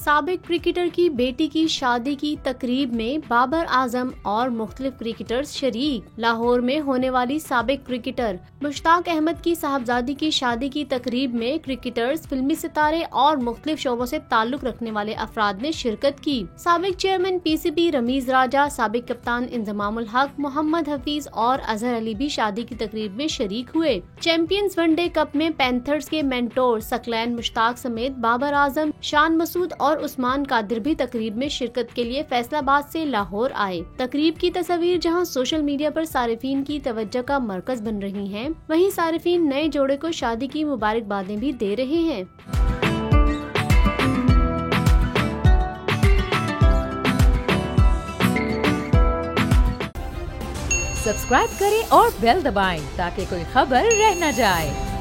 साबिक क्रिकेटर की बेटी की शादी की तकरीब में बाबर आजम और मुख्तलिफ क्रिकेटर्स शरीक। लाहौर में होने वाली साबिक क्रिकेटर मुश्ताक अहमद की साहबजादी की शादी की तकरीब में क्रिकेटर्स, फिल्मी सितारे और मुख्तलिफ शोबों से ताल्लुक रखने वाले अफराद ने शिरकत की। साबिक चेयरमैन पीसीबी रमीज राजा, साबिक कप्तान इंजमामुल हक, मोहम्मद हफीज और अजहर अली भी शादी की तकरीब में शरीक हुए। चैंपियंस वनडे कप में पैंथर्स के मेंटोर सकलैन मुश्ताक समेत बाबर आजम, शान मसूद और उस्मान कादिर भी तकरीब में शिरकत के लिए फैसलाबाद से लाहौर आए। तकरीब की तस्वीर जहां सोशल मीडिया पर सारिफीन की तवज्जो का मरकज बन रही हैं, वहीं सारिफीन नए जोड़े को शादी की मुबारकबादें भी दे रहे हैं। सब्सक्राइब करें और बेल दबाएं ताकि कोई खबर रह न जाए।